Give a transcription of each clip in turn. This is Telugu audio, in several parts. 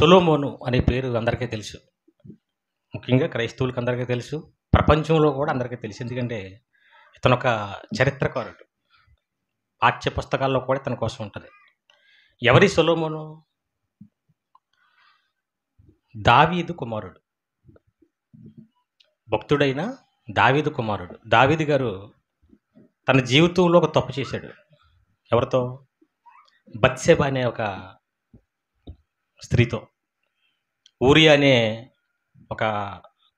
సొలొమోను అనే పేరు అందరికీ తెలుసు. ముఖ్యంగా క్రైస్తవులకు అందరికీ తెలుసు. ప్రపంచంలో కూడా అందరికీ తెలుసు. ఎందుకంటే ఇతనొక చరిత్రకారుడు. పాఠ్య పుస్తకాల్లో కూడా ఇతని కోసం ఉంటది. ఎవరి సొలొమోను? దావీదు కుమారుడు. భక్తుడైన దావీదు కుమారుడు. దావీదు గారు తన జీవితంలో ఒక తప్పు చేశాడు. ఎవరితో? బత్షెబ అనే ఒక స్త్రీతో. ఊరియా అనే ఒక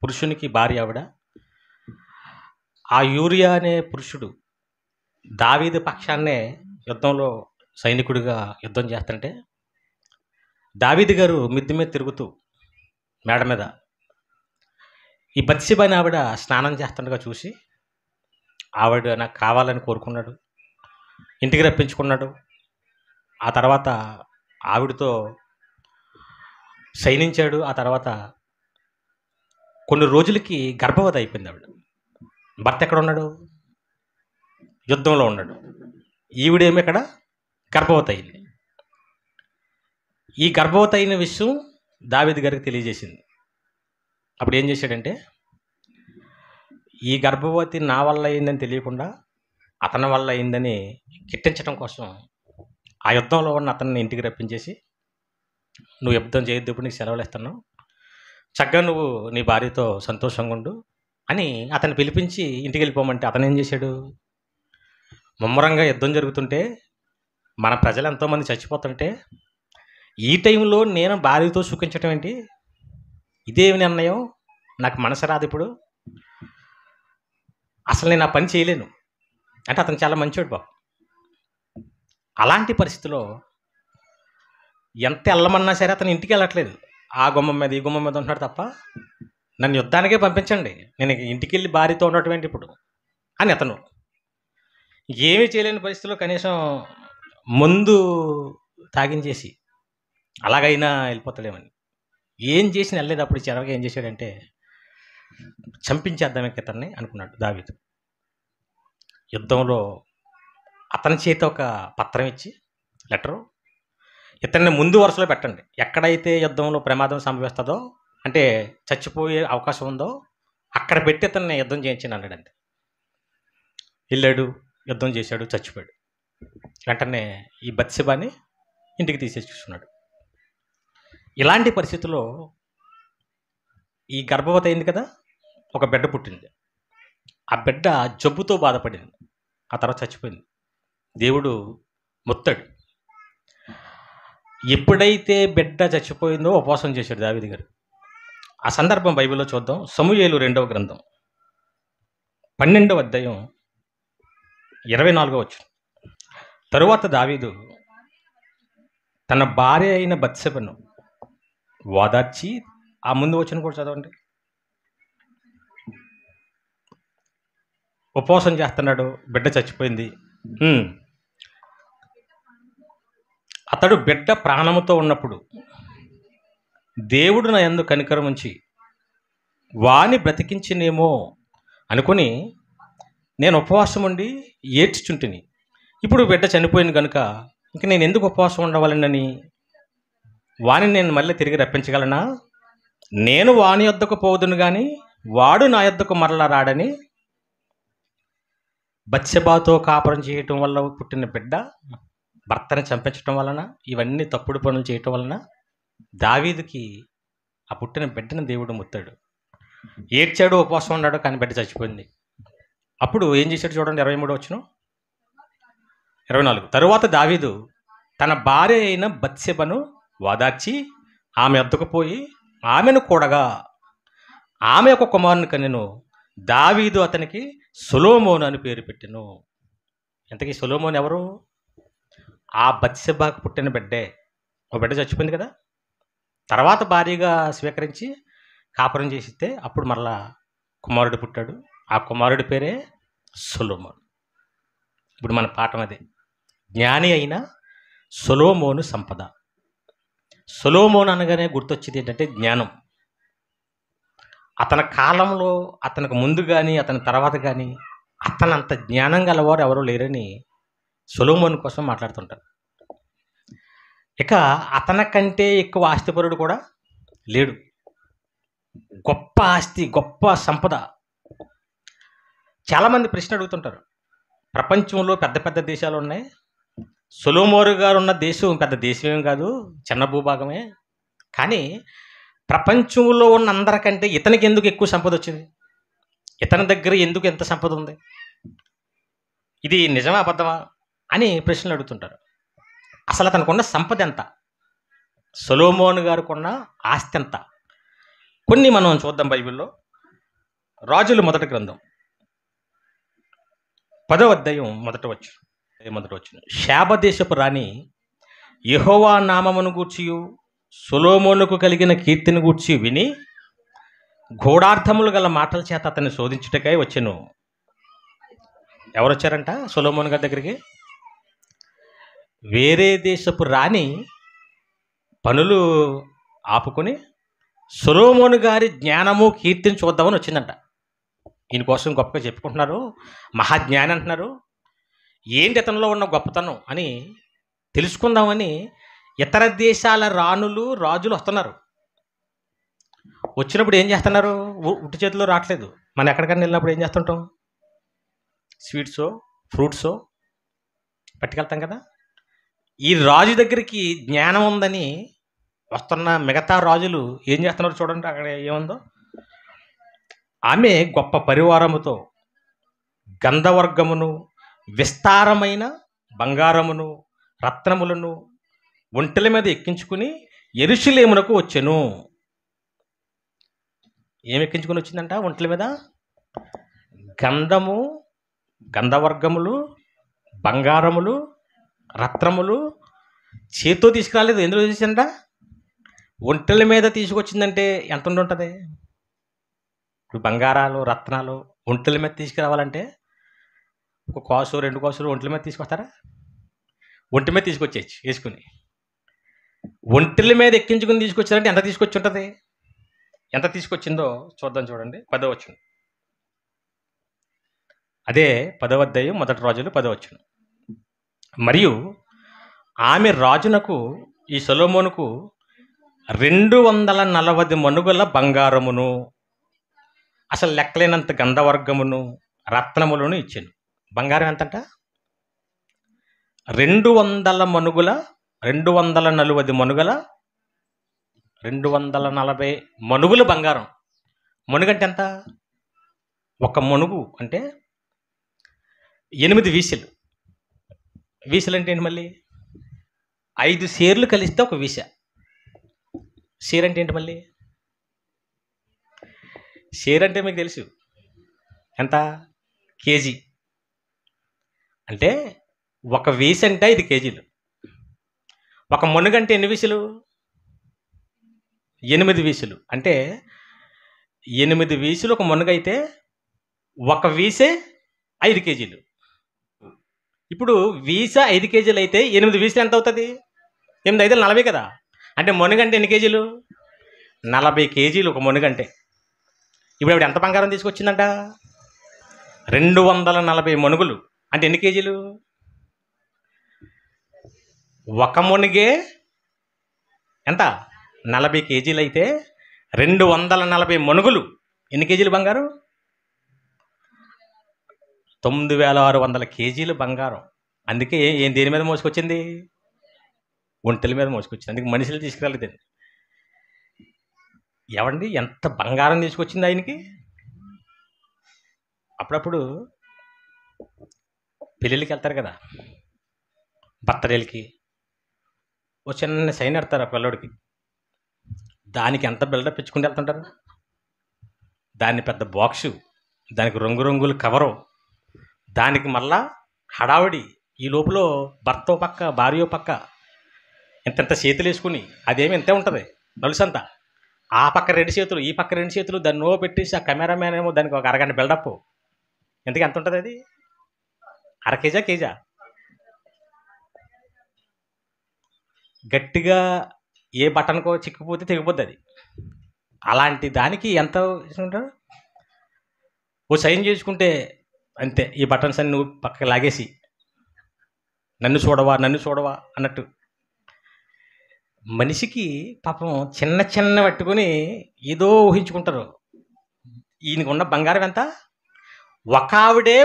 పురుషునికి భార్య ఆవిడ. ఆ యూరియా అనే పురుషుడు దావీదు పక్షాన్నే యుద్ధంలో సైనికుడిగా యుద్ధం చేస్తుంటే దావీదు గారు మిద్ది మీద తిరుగుతూ మేడ మీద ఈ బత్షెబ అనే ఆవిడ స్నానం చేస్తుండగా చూసి ఆవిడ నాకు కావాలని కోరుకున్నాడు. ఇంటికి రప్పించుకున్నాడు. ఆ తర్వాత ఆవిడతో శయనించాడు. ఆ తర్వాత కొన్ని రోజులకి గర్భవతి అయిపోయింది ఆవిడ. భర్త ఎక్కడ ఉన్నాడు? యుద్ధంలో ఉన్నాడు. ఈవిడేమో ఇక్కడ గర్భవతి అయింది. ఈ గర్భవతి అయిన విషయం దావీదు గారికి తెలియజేసింది. అప్పుడు ఏం చేశాడంటే, ఈ గర్భవతి నా వల్ల అయిందని తెలియకుండా అతని వల్ల అయిందని కిట్టించడం కోసం ఆ యుద్ధంలో ఉన్న అతన్ని ఇంటికి రప్పించేసి, నువ్వు యుద్ధం చేయొద్దు, ఇప్పుడు నీకు సెలవులు ఇస్తున్నావు, చక్కగా నువ్వు నీ భార్యతో సంతోషంగా ఉండు అని అతన్ని పిలిపించి ఇంటికి వెళ్ళిపోమంటే అతను ఏం చేశాడు? ముమ్మరంగా యుద్ధం జరుగుతుంటే మన ప్రజలు ఎంతోమంది చచ్చిపోతుంటే ఈ టైంలో నేను భార్యతో సుఖించటం ఏంటి? ఇదేమి నిర్ణయం? నాకు మనసు రాదు. ఇప్పుడు అసలు నేను ఆ పని చేయలేను అంటే అతను చాలా మంచోడు బాబు. అలాంటి పరిస్థితిలో ఎంత వెళ్ళమన్నా సరే అతను ఇంటికి వెళ్ళట్లేదు. ఆ గుమ్మం మీద ఈ గుమ్మం మీద ఉంటున్నాడు తప్ప నన్ను యుద్ధానికే పంపించండి, నేను ఇంటికి వెళ్ళి భార్యతో ఉన్నటువంటి ఇప్పుడు అని అతను ఏమీ చేయలేని పరిస్థితిలో కనీసం ముందు తాగించేసి అలాగైనా వెళ్ళిపోతాడేమని ఏం చేసి వెళ్ళలేదు. అప్పుడు చివరికి ఏం చేశాడంటే చంపించేద్దామే ఇతన్ని అనుకున్నాడు దావీదు. యుద్ధంలో అతని చేత ఒక పత్రం ఇచ్చి లెటరు, ఇతన్ని ముందు వరుసలో పెట్టండి, ఎక్కడైతే యుద్ధంలో ప్రమాదం సంభవిస్తుందో అంటే చచ్చిపోయే అవకాశం ఉందో అక్కడ పెట్టి ఇతన్ని యుద్ధం చేయించండి అన్నాడంతే. వెళ్ళాడు, యుద్ధం చేశాడు, చచ్చిపోయాడు. వెంటనే ఈ బత్షెబని ఇంటికి తీసేసుకున్నాడు. ఇలాంటి పరిస్థితుల్లో ఈ గర్భవతి అయింది కదా, ఒక బిడ్డ పుట్టింది. ఆ బిడ్డ జబ్బుతో బాధపడింది. ఆ తర్వాత చచ్చిపోయింది. దేవుడు మొత్తాడు. ఎప్పుడైతే బిడ్డ చచ్చిపోయిందో ఉపవాసం చేశాడు దావీదు గారు. ఆ సందర్భం బైబిల్లో చూద్దాం. సమూయేలు 2వ గ్రంథం 12వ అధ్యాయం 24వ వచనం. తరువాత దావీదు తన భార్య అయిన బత్షెబను ఓదార్చి, ఆ ముందు వచనం కూడా చదవండి. ఉపవాసం చేస్తున్నాడు, బిడ్డ చచ్చిపోయింది. అతడు బిడ్డ ప్రాణముతో ఉన్నప్పుడు దేవుడు నా యందు కనికరం ఉంచి వాని బ్రతికించినేమో అనుకుని నేను ఉపవాసం ఉండి ఏడ్చుచుంటిని. ఇప్పుడు బిడ్డ చనిపోయింది కనుక ఇంక నేను ఎందుకు ఉపవాసం ఉండవాలని వాని నేను మళ్ళీ తిరిగి రప్పించగలనా? నేను వాని యొద్దకు పోదును కానీ వాడు నా యొద్దకు మరలా రాడని బత్షెబతో కాపురం చేయటం వల్ల పుట్టిన బిడ్డ భర్తని చంపించటం వలన, ఇవన్నీ తప్పుడు పనులు చేయటం వలన దావీదుకి ఆ పుట్టిన బిడ్డను దేవుడు ముత్తాడు. ఏడ్చాడు, ఉపవాసం ఉన్నాడు, కానీ బిడ్డ చచ్చిపోయింది. అప్పుడు ఏం చేశాడు చూడండి, 23వ వచనం, 24. తరువాత దావీదు తన భార్య అయిన బత్షెబను ఓదార్చి ఆమె వద్దకు పోయి ఆమెను కూడగా ఆమె ఒక కుమారుని కనెను. దావీదు అతనికి సొలొమోను అని పేరు పెట్టెను. ఇంతకీ సొలొమోను ఎవరు? ఆ బత్షెబకు పుట్టిన బిడ్డే. ఒక బిడ్డ చచ్చిపోయింది కదా, తర్వాత భార్యగా స్వీకరించి కాపురం చేసిస్తే అప్పుడు మరలా కుమారుడు పుట్టాడు. ఆ కుమారుడి పేరే సొలొమోను. ఇప్పుడు మన పాఠం అదే, జ్ఞాని అయిన సొలొమోను సంపద. సొలొమోను అనగానే గుర్తొచ్చేది ఏంటంటే జ్ఞానం. అతని కాలంలో అతనికి ముందు కానీ అతని తర్వాత కానీ అతనంత జ్ఞానం గలవారు ఎవరూ లేరని సొలొమోను కోసం మాట్లాడుతుంటారు. ఇక అతనికంటే ఎక్కువ ఆస్తిపరుడు కూడా లేడు. గొప్ప ఆస్తి, గొప్ప సంపద. చాలామంది ప్రశ్న అడుగుతుంటారు, ప్రపంచంలో పెద్ద పెద్ద దేశాలు ఉన్నాయి, సొలొమోను గారు ఉన్న దేశం పెద్ద దేశం ఏం కాదు, చిన్న భూభాగమే, కానీ ప్రపంచంలో ఉన్న అందరికంటే ఇతనికి ఎందుకు ఎక్కువ సంపద వచ్చింది, ఇతని దగ్గర ఎందుకు ఎంత సంపద ఉంది, ఇది నిజమా అబద్ధమా అని ప్రశ్నలు అడుగుతుంటారు. అసలు అతనికి సంపద ఎంత, సొలొమోను గారికి ఉన్న ఆస్తి ఎంత, కొన్ని మనం చూద్దాం. బైబిల్లో రాజుల మొదటి గ్రంథం 10వ అధ్యాయం మొదటి వచనం. శాబ దేశపు రాణి యెహోవా నామమును గూర్చియు సొలొమోనుకు కలిగిన కీర్తిని గూర్చి విని గూఢార్థములు గల మాటల చేత అతన్ని శోధించుటకై వచ్చెను. ఎవరు వచ్చారంట సొలొమోను గారి దగ్గరికి? వేరే దేశపు రాణి పనులు ఆపుకొని సొలొమోను గారి జ్ఞానము కీర్తిని చూద్దామని వచ్చిందంట. ఈయన కోసం గొప్పగా చెప్పుకుంటున్నారు, మహాజ్ఞాని అంటున్నారు, ఏంటి ఇతనిలో ఉన్న గొప్పతనం అని తెలుసుకుందామని ఇతర దేశాల రాజులు వస్తున్నారు. వచ్చినప్పుడు ఏం చేస్తున్నారు? ఉట్టి చేతిలో రావట్లేదు. మనం ఎక్కడికైనా వెళ్ళినప్పుడు ఏం చేస్తుంటాం? స్వీట్సో ఫ్రూట్సో పట్టుకెళ్తాం కదా. ఈ రాజు దగ్గరికి జ్ఞానం ఉందని వస్తున్న మిగతా రాజులు ఏం చేస్తున్నారు చూడండి, అక్కడ ఏముందో. ఆమె గొప్ప పరివారముతో గంధవర్గమును విస్తారమైన బంగారమును రత్నములను ఒంటెల మీద ఎక్కించుకుని యెరూషలేమునకు వచ్చెను. ఏమి ఎక్కించుకుని వచ్చిందంట? ఒంటెల మీద గంధవర్గములు, బంగారములు, రత్నములు. చేతితో తీసుకురాలేదు, ఎందులో తీసిందంట? ఒంటెల మీద తీసుకొచ్చిందంటే ఎంత ఉంటుంది? ఇప్పుడు బంగారాలు రత్నాలు ఒంటెల మీద తీసుకురావాలంటే ఒక కాసు 2 కాసులు ఒంటెల మీద తీసుకొస్తారా? ఒంటి మీద తీసుకొచ్చేయచ్చు వేసుకుని. ఒంటెల మీద ఎక్కించుకుని తీసుకొచ్చారంటే ఎంత తీసుకొచ్చి ఉంటుంది? ఎంత తీసుకొచ్చిందో చూద్దాం. చూడండి 10వ వచనం. అదే 10వ అధ్యాయం మొదటి రాజులు 10వ వచనం. మరియు ఆమె రాజునకు, ఈ సొలొమోనుకు 240 మణుగుల బంగారమును, అసలు లెక్కలేనంత గంధవర్గమును రత్నములను ఇచ్చాను. బంగారం ఎంతంట? 240 మణుగుల 240 మణుగుల 240 మణుగుల బంగారం. మణుగంటే ఎంత? ఒక మణుగు అంటే 8 వీసెలు. వీసెలు అంటే ఏంటి? మళ్ళీ 5 షేర్లు కలిస్తే ఒక వీస. షేర్ అంటే ఏంటి? మళ్ళీ షేర్ అంటే మీకు తెలుసు ఎంత? కేజీ. అంటే ఒక వీస అంటే 5 కేజీలు. ఒక మణుగంటే ఎన్ని వీసులు? 8 వీసులు. అంటే 8 వీసులు ఒక మణుగైతే ఒక వీసే 5 కేజీలు. ఇప్పుడు వీస 5 కేజీలు అయితే 8 వీసులు ఎంత అవుతుంది? 8 5 40 కదా. అంటే మణుగంటే ఎన్ని కేజీలు? 40 కేజీలు ఒక మణుగంటే. ఇప్పుడు ఆవిడ ఎంత బంగారం తీసుకొచ్చిందంట? 240 మణుగులు. అంటే ఎన్ని కేజీలు? ఒక మణుగే ఎంత? 40 కేజీలు అయితే 240 మణుగులు ఎన్ని కేజీలు బంగారం? 9600 కేజీలు బంగారం. అందుకే దేని మీద మోసుకొచ్చింది? ఒంటెల మీద మోసుకొచ్చింది. అందుకే మనుషులు తీసుకురాలేదండి. ఎవండి ఎంత బంగారం తీసుకొచ్చింది ఆయనకి? అప్పుడప్పుడు పెళ్ళిళ్ళకి వెళ్తారు కదా, బర్త్డేలకి ఓ చిన్న సైన్ పెడతారు ఆ పిల్లోడికి. దానికి ఎంత బిల్డప్ ఇచ్చుకుంటూ వెళ్తుంటారు. దాన్ని పెద్ద బాక్సు, దానికి రంగురంగుల కవరు, దానికి మళ్ళా హడావిడి. ఈ లోపల భర్త పక్క భార్య పక్క ఇంత చేతులు వేసుకుని, అదేమి ఇంతే ఉంటుంది నలుసంతా. ఆ పక్క 2 చేతులు, ఈ పక్క 2 చేతులు, దాన్ని నో పెట్టేసి ఆ కెమెరామ్యాన్ ఏమో దానికి ఒక అరగంట బిల్డప్. ఎందుకు ఎంత ఉంటుంది అది? అర కేజా? గట్టిగా ఏ బటన్కో చిక్కిపోతే తెగిపోద్ది అది. అలాంటి దానికి ఎంత ఉంటారు? ఓ సైన్ చేసుకుంటే అంతే, ఈ బటన్స్ అన్ని నువ్వు పక్కకి లాగేసి నన్ను చూడవా అన్నట్టు. మనిషికి పాపం చిన్న చిన్న పట్టుకొని ఏదో ఊహించుకుంటారు. ఈయనకున్న బంగారం ఎంత? ఒక ఆవిడే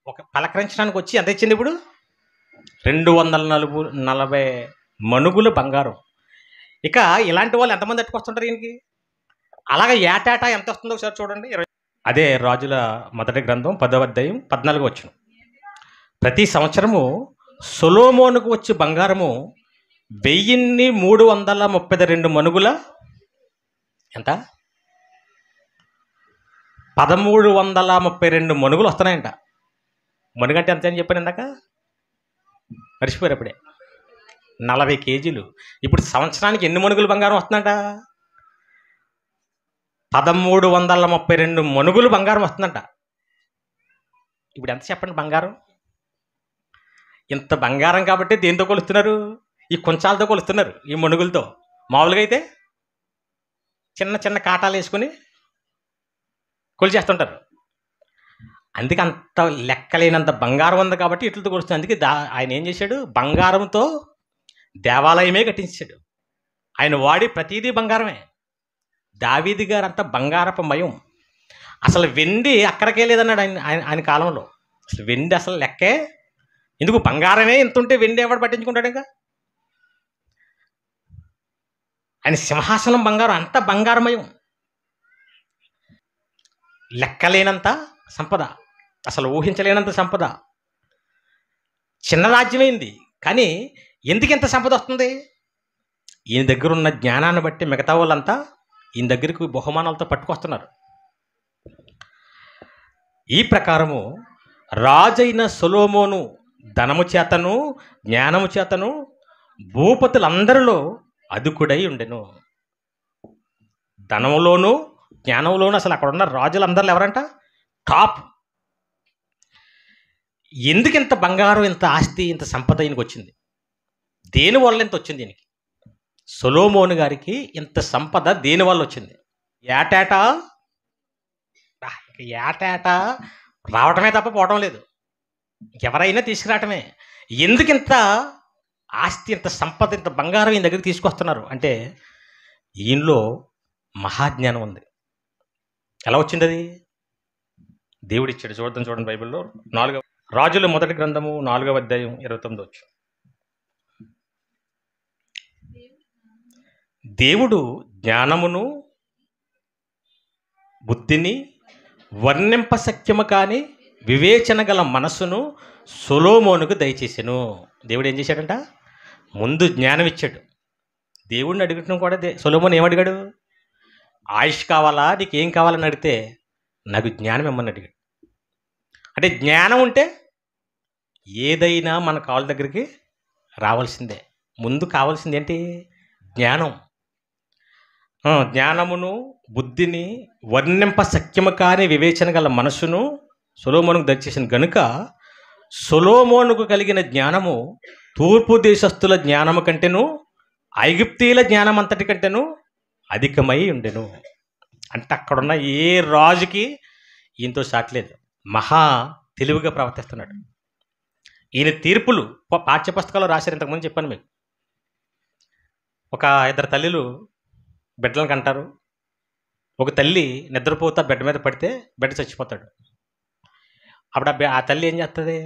ఒక పలకరించడానికి వచ్చి ఎంత ఇచ్చింది ఇప్పుడు? 240 మణుగుల బంగారం. ఇక ఇలాంటి వాళ్ళు ఎంతమంది అట్టుకొస్తుంటారు ఈయనకి? అలాగే ఏటాటా ఎంత వస్తుందో ఒకసారి చూడండి. అదే రాజుల మొదటి గ్రంథం 10వ అధ్యాయం 14 వచనం. ప్రతి సంవత్సరము సొలొమోనుకు వచ్చే బంగారము 1332 మణుగుల ఎంత? 1332 మణుగులు వస్తున్నాయంట. మణుగంటే ఎంత అని చెప్పాను ఇందాక, మర్చిపోయారు అప్పుడే. 40 కేజీలు. ఇప్పుడు సంవత్సరానికి ఎన్ని మణుగులు బంగారం వస్తుందంట? 1332 మణుగులు బంగారం వస్తుందంట. ఇప్పుడు ఎంత చెప్పండి బంగారం? ఇంత బంగారం కాబట్టి దేంతో కొలుస్తున్నారు? ఈ కుంచాలతో కొలుస్తున్నారు, ఈ మణుగులతో. మామూలుగా అయితే చిన్న చిన్న కాటాలు వేసుకొని కొలిచేస్తుంటారు. అందుకే అంత లెక్కలేనంత బంగారం ఉంది కాబట్టి ఇట్లతో కొలుస్తుంది. అందుకే ఆయన ఏం చేశాడు? బంగారంతో దేవాలయమే కట్టించాడు. ఆయన వాడి ప్రతిదీ బంగారమే. దావీదు గారు అంతా బంగారపు మయం. అసలు వెండి అక్కడికే లేదన్నాడు ఆయన కాలంలో. అసలు వెండి అసలు లెక్కే ఎందుకు? బంగారమే ఇంత ఉంటే వెండి ఎవడు పట్టించుకుంటాడు? ఇంకా ఆయన సింహాసనం బంగారం, అంత బంగారమయం. లెక్కలేనంత సంపద, అసలు ఊహించలేనంత సంపద. చిన్న రాజ్యమైంది కానీ ఎందుకు ఇంత సంపద వస్తుంది? ఈయన దగ్గర ఉన్న జ్ఞానాన్ని బట్టి మిగతా వాళ్ళంతా ఈయన దగ్గరికి బహుమానాలతో పట్టుకొస్తున్నారు. ఈ ప్రకారము రాజైన సొలొమోను ధనము చేతను జ్ఞానము చేతను భూపతులందరిలో అధికుడై ఉండెను. ధనములోను జ్ఞానంలోను అసలు అక్కడ ఉన్న రాజులందరిలో ఎవరంట? టాప్. ఎందుకు ఇంత బంగారం, ఇంత ఆస్తి, ఇంత సంపద ఈయనకి వచ్చింది? దేనివల్ల ఇంత వచ్చింది ఈయనకి? సొలొమోను గారికి ఇంత సంపద దేనివల్ల వచ్చింది? ఏటేటా రావటమే తప్ప పోవటం లేదు. ఎవరైనా తీసుకురావటమే. ఎందుకు ఇంత ఆస్తి, ఇంత సంపద, ఇంత బంగారం ఈయన దగ్గరికి తీసుకొస్తున్నారు అంటే ఈయనలో మహాజ్ఞానం ఉంది. ఎలా వచ్చింది అది? దేవుడు ఇచ్చాడు. చూడండి బైబిల్లో 4వ రాజుల మొదటి గ్రంథము 4వ అధ్యాయం 29 వచ్చు. దేవుడు జ్ఞానమును బుద్ధిని వర్ణింప శక్యము కాని వివేచన గల మనస్సును సొలొమోనుకు దయచేసెను. దేవుడు ఏం చేశాడంట? ముందు జ్ఞానం ఇచ్చాడు. దేవుడిని అడగటం కూడా సొలొమోను ఏమడిగాడు? ఆయుష్ కావాలా, నీకేం కావాలని అడిగితే నాకు జ్ఞానం ఇమ్మని అడిగాడు. అంటే జ్ఞానం ఉంటే ఏదైనా మన కాళ్ళ దగ్గరికి రావాల్సిందే. ముందు కావాల్సింది ఏంటి? జ్ఞానం. జ్ఞానమును బుద్ధిని వర్ణింప శక్యము కాని వివేచన గల మనస్సును సొలొమోనుకు దయచేసిన గనుక సొలొమోనుకు కలిగిన జ్ఞానము తూర్పు దేశస్థుల జ్ఞానము కంటేను ఐగుప్తీయుల జ్ఞానం అంతటి కంటేను అధికమై ఉండెను. అంటే అక్కడున్న ఏ రాజుకి ఈయనతో సాట్లేదు. మహా తెలివిగా ప్రవర్తిస్తున్నాడు. ఈయన తీర్పులు పాఠ్యపుస్తకాల్లో రాశారు. ఇంతకుముందు చెప్పాను మీకు. ఒక 2 తల్లులు బిడ్డలను కంటారు. ఒక తల్లి నిద్రపోతా బిడ్డ మీద పడితే బిడ్డ చచ్చిపోతాడు. అప్పుడు ఆ తల్లి ఏం చేస్తుంది?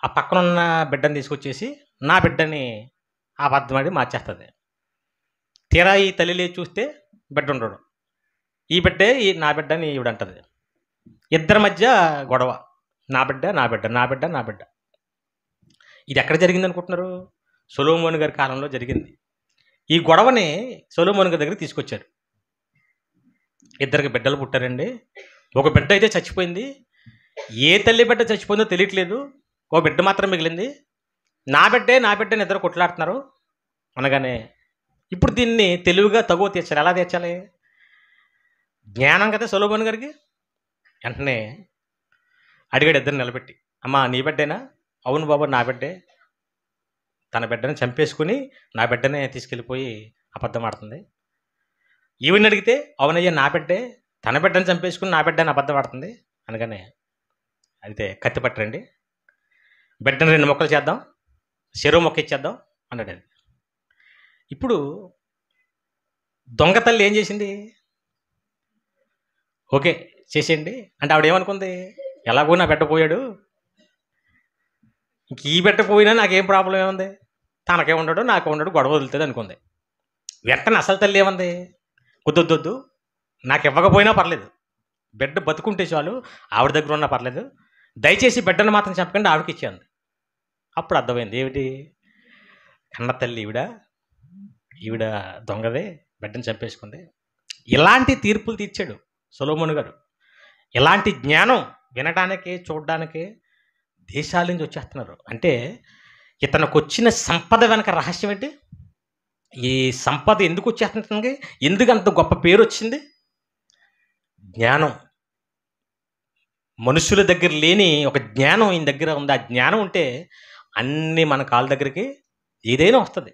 ఆ పక్కన ఉన్న బిడ్డని తీసుకొచ్చేసి నా బిడ్డని అబద్ధమాడి మార్చేస్తుంది. తీరా ఈ తల్లి లేచి చూస్తే బిడ్డ ఉండడు. ఈ బిడ్డే నా బిడ్డని ఈవిడ అంటది. ఇద్దరి మధ్య గొడవ. నా బిడ్డ నా బిడ్డ, నా బిడ్డ నా బిడ్డ. ఇది ఎక్కడ జరిగింది అనుకుంటున్నారు? సొలొమోను గారి కాలంలో జరిగింది. ఈ గొడవని సొలొమోను గారి దగ్గరికి తీసుకొచ్చారు. ఇద్దరికి బిడ్డలు పుట్టారండి. ఒక బిడ్డ అయితే చచ్చిపోయింది. ఏ తల్లి బిడ్డ చచ్చిపోయిందో తెలియట్లేదు. ఓ బిడ్డ మాత్రం మిగిలింది. నా బిడ్డే నా బిడ్డని ఇద్దరు కొట్లాడుతున్నారు అనగానే ఇప్పుడు దీన్ని తెలివిగా తగువ తీర్చాలి. ఎలా తీర్చాలి? జ్ఞానం కదా సొలొమోను గారికి. వెంటనే అడిగాడు ఇద్దరిని నిలబెట్టి, అమ్మా నీ బిడ్డేనా? అవును బాబు నా బిడ్డే. తన బిడ్డని చంపేసుకుని నా బిడ్డనే తీసుకెళ్ళిపోయి అబద్ధం ఆడుతుంది. ఈవిని అడిగితే అవునయ్యా నా బిడ్డే, తన బిడ్డని చంపేసుకుని నా బిడ్డని అబద్ధం ఆడుతుంది అనగానే అయితే కత్తి పట్టరండి, బిడ్డని 2 ముక్కలు చేద్దాం, చెరువు మొక్క ఇచ్చేద్దాం అన్నాడు. ఇప్పుడు దొంగ తల్లి ఏం చేసింది? ఓకే, చేసేయండి అంటే ఆవిడ ఏమనుకుంది? ఎలాగో నా బిడ్డ పోయాడు, ఇంక ఈ బిడ్డ పోయినా నాకేం ప్రాబ్లం ఏముంది, తనకే ఉండడు నాకే ఉండడు, గొడవ వదులుతుంది అనుకుంది. వెంటనే అసలు తల్లి ఏమంది? వద్దొద్దొద్దు, నాకు ఇవ్వకపోయినా పర్లేదు, బిడ్డ బతుకుంటే చాలు, ఆవిడ దగ్గర ఉన్నా పర్లేదు, దయచేసి బిడ్డను మాత్రం చెప్పకండి, ఆవిడకి ఇచ్చేయండి. అప్పుడు అర్థమైంది ఏమిటి, కన్న తల్లి ఈవిడ దొంగదే, బిడ్డను చంపేసుకుంది. ఇలాంటి తీర్పులు తీర్చాడు సొలొమోను గారు. ఇలాంటి జ్ఞానం వినడానికి చూడడానికి దేశాల నుంచి వచ్చేస్తున్నారు. అంటే ఇతనికి వచ్చిన సంపద వెనక రహస్యం ఏంటి? ఈ సంపద ఎందుకు వచ్చేస్తుంది, ఎందుకు అంత గొప్ప పేరు వచ్చింది? జ్ఞానం. మనుషుల దగ్గర లేని ఒక జ్ఞానం ఈయన దగ్గర ఉంది. ఆ జ్ఞానం ఉంటే అన్నీ మన కాళ్ళ దగ్గరికి ఏదైనా వస్తుంది.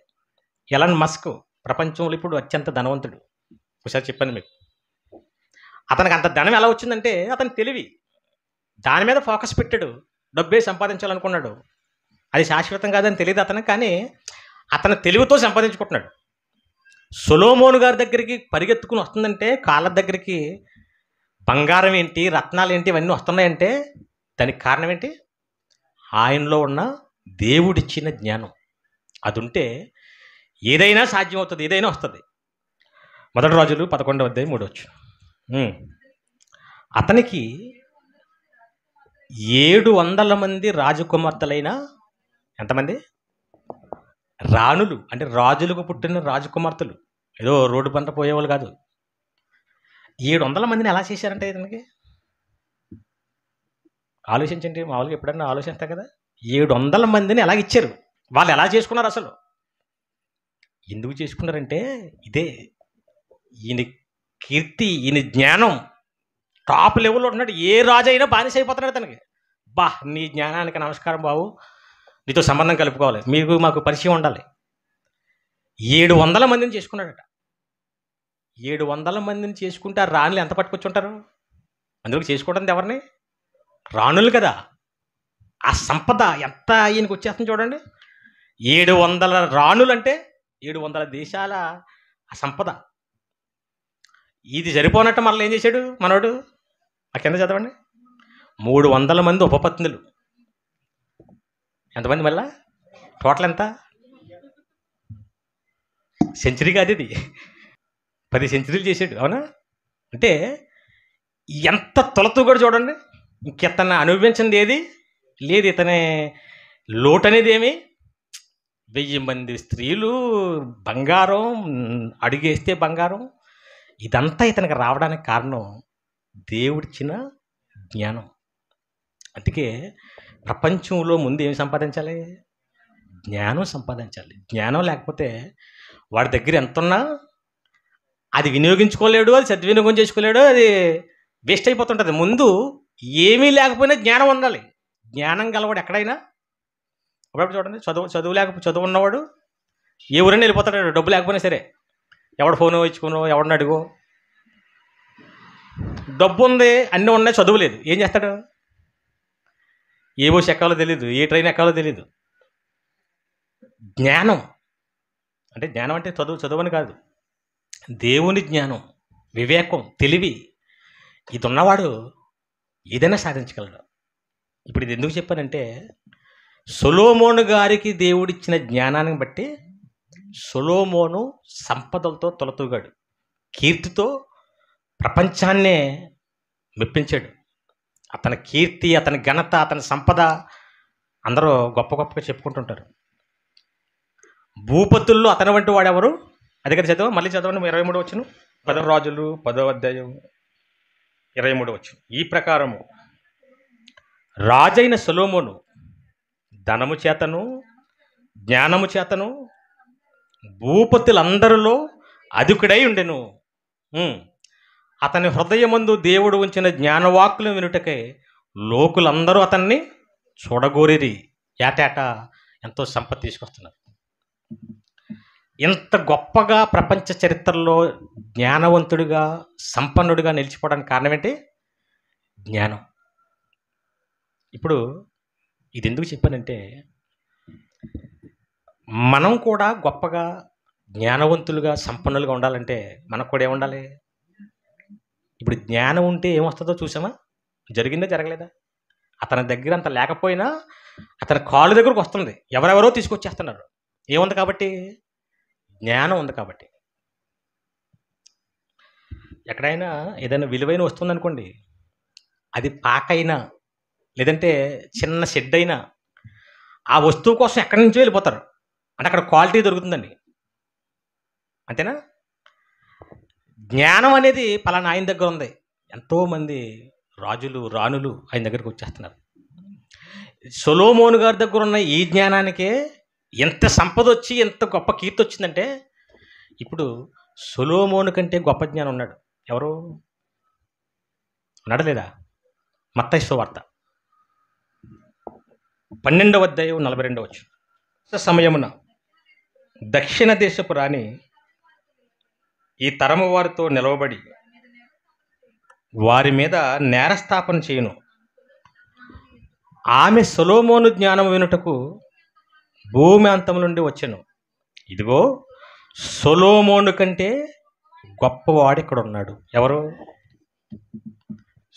ఎలాన్ మస్క్ ప్రపంచంలో ఇప్పుడు అత్యంత ధనవంతుడు. ఒకసారి చెప్పాను మీకు. అతనికి అంత ధనం ఎలా వచ్చిందంటే అతని తెలివి, దాని మీద ఫోకస్ పెట్టాడు. డబ్బే సంపాదించాలనుకున్నాడు. అది శాశ్వతం కాదని తెలియదు అతనికి, కానీ అతని తెలివితో సంపాదించుకుంటున్నాడు. సొలొమోను గారి దగ్గరికి పరిగెత్తుకుని వస్తుందంటే, కాళ్ళ దగ్గరికి బంగారం ఏంటి, రత్నాలు ఏంటి, ఇవన్నీ వస్తున్నాయంటే దానికి కారణం ఏంటి? ఆయనలో ఉన్న దేవుడిచ్చిన జ్ఞానం. అది ఉంటే ఏదైనా సాధ్యమవుతుంది, ఏదైనా వస్తుంది. 1 రాజులు 11:3. అతనికి 700 మంది రాజకుమార్తెలైన, ఎంతమంది? రాణులు, అంటే రాజులకు పుట్టిన రాజకుమార్తెలు, ఏదో రోడ్డు పంట పోయేవాళ్ళు కాదు. 700 మందిని ఎలా చేశారంటే ఇతనికి ఆలోచించండి. మామూలుగా ఎప్పుడన్నా ఆలోచిస్తాం కదా. 700 మందిని ఎలాగ ఇచ్చారు, వాళ్ళు ఎలా చేసుకున్నారు, అసలు ఎందుకు చేసుకున్నారంటే ఇదే ఈయన కీర్తి, ఈయన జ్ఞానం టాప్ లెవెల్లో ఉన్నాడు. ఏ రాజు అయినా బానిస అయిపోతున్నాడు తనకి. బా, నీ జ్ఞానానికి నమస్కారం బాబు, నీతో సంబంధం కలుపుకోవాలి, మీకు మాకు పరిచయం ఉండాలి. 700 మందిని చేసుకున్నాడట. 700 మందిని చేసుకుంటే ఆ రాణులు ఎంత పట్టుకొచ్చుంటారు? అందులో చేసుకోవడం ఎవరిని? రాణులు కదా. ఆ సంపద ఎంత ఈయనకు వచ్చేస్తుంది చూడండి. 700 రాణులు అంటే 700 దేశాల ఆ సంపద. ఇది సరిపోనట్టు మళ్ళీ ఏం చేశాడు మనోడు? ఆ కింద చదవండి. 300 మంది ఉపపత్నులు. ఎంతమంది మళ్ళా? టోటల్ ఎంత? సెంచరీ కాదు ఇది, 10 సెంచరీలు చేశాడు. అవునా? అంటే ఎంత తొలతూ కూడా చూడండి. ఇంకెతను అనుభవించింది ఏది లేదు. ఇతని లోటు అనేది ఏమి? 1000 మంది స్త్రీలు, బంగారం, అడుగేస్తే బంగారం. ఇదంతా ఇతనికి రావడానికి కారణం దేవుడిచ్చిన జ్ఞానం. అందుకే ప్రపంచంలో ముందు ఏమి సంపాదించాలి? జ్ఞానం సంపాదించాలి. జ్ఞానం లేకపోతే వాడి దగ్గర ఎంత ఉన్నా అది వినియోగించుకోలేడు, అది సద్వినియోగం చేసుకోలేడు, అది వేస్ట్ అయిపోతుంటుంది. ముందు ఏమీ లేకపోయినా జ్ఞానం ఉండాలి. జ్ఞానం గలవాడు ఎక్కడైనా, ఒకప్పుడు చూడండి, చదువు ఉన్నవాడు ఏ ఊరైనా వెళ్ళిపోతాడు, డబ్బు లేకపోయినా సరే. ఎవడు ఫోను ఇచ్చుకునో, ఎవడిని అడుగో, డబ్బు ఉంది, అన్నీ ఉన్నాయి, చదువు లేదు, ఏం చేస్తాడు? ఏ బస్సు ఎక్కాలో తెలియదు, ఏ ట్రైన్ ఎక్కాలో తెలియదు. జ్ఞానం అంటే, జ్ఞానం అంటే చదువు అని కాదు, దేవుని జ్ఞానం, వివేకం, తెలివి, ఇది ఉన్నవాడు ఏదైనా సాధించగలడు. ఇప్పుడు ఇది ఎందుకు చెప్పానంటే, సొలొమోను గారికి దేవుడిచ్చిన జ్ఞానాన్ని బట్టి సొలొమోను సంపదలతో తొలతూగాడు, కీర్తితో ప్రపంచాన్నే మెప్పించాడు. అతని కీర్తి, అతని ఘనత, అతని సంపద అందరూ గొప్ప గొప్పగా చెప్పుకుంటుంటారు. భూపతుల్లో అతని వంటి వాడెవరు? అది కదా చదవ, మళ్ళీ చదవండి. 23 వచ్చును. 10 రాజులు 10వ అధ్యాయం 23 వచ్చును. ఈ ప్రకారము రాజైన సొలొమోను ధనము చేతను జ్ఞానము చేతను భూపతులందరిలో అధికుడై ఉండెను. అతని హృదయమందు దేవుడు ఉంచిన జ్ఞానవాక్కులు వినుటకై లోకులందరూ అతన్ని చూడగోరిరి. ఏటేటా ఎంతో సంపద తీసుకొస్తున్నారు. ఇంత గొప్పగా ప్రపంచ చరిత్రలో జ్ఞానవంతుడిగా, సంపన్నుడిగా నిలిచిపోవడానికి కారణం ఏంటి? జ్ఞానం. ఇప్పుడు ఇది ఎందుకు చెప్పానంటే, మనం కూడా గొప్పగా జ్ఞానవంతులుగా సంపన్నులుగా ఉండాలంటే మనకు కూడా ఏముండాలి? ఇప్పుడు జ్ఞానం ఉంటే ఏమొస్తుందో చూసామా? జరిగిందా జరగలేదా? అతని దగ్గర అంత లేకపోయినా అతని కాళ్ళ దగ్గరకు వస్తుంది. ఎవరెవరో తీసుకొచ్చేస్తున్నారు. ఏముంది కాబట్టి? జ్ఞానం ఉంది కాబట్టి. ఎక్కడైనా ఏదైనా విలువైన వస్తువు ఉందనుకోండి, అది పాకైనా లేదంటే చిన్న షెడ్ అయినా ఆ వస్తువు కోసం ఎక్కడి నుంచో వెళ్ళిపోతారు. అంటే అక్కడ క్వాలిటీ దొరుకుతుందండి. అంతేనా? జ్ఞానం అనేది పలానా ఆయన దగ్గర ఉంది. ఎంతోమంది రాజులు రాణులు ఆయన దగ్గరికి వచ్చేస్తున్నారు. సొలొమోను గారి దగ్గర ఉన్న ఈ జ్ఞానానికే ఎంత సంపద వచ్చి ఎంత గొప్ప కీర్తి వచ్చిందంటే, ఇప్పుడు సొలొమోను కంటే గొప్ప జ్ఞానం ఉన్నాడు. ఎవరు ఉన్నాడా లేదా? మత్తయి సువార్త 12వ అధ్యాయం 42వ వచనం. సమయమున దక్షిణ దేశపు రాణి ఈ తరము వారితో నిలవబడి వారి మీద నేరస్థాపన చేయును. ఆమె సొలొమోను జ్ఞానం వినుటకు భూమి అంతం నుండి వచ్చెను. ఇదిగో సొలొమోను కంటే గొప్పవాడు ఇక్కడ ఉన్నాడు. ఎవరు?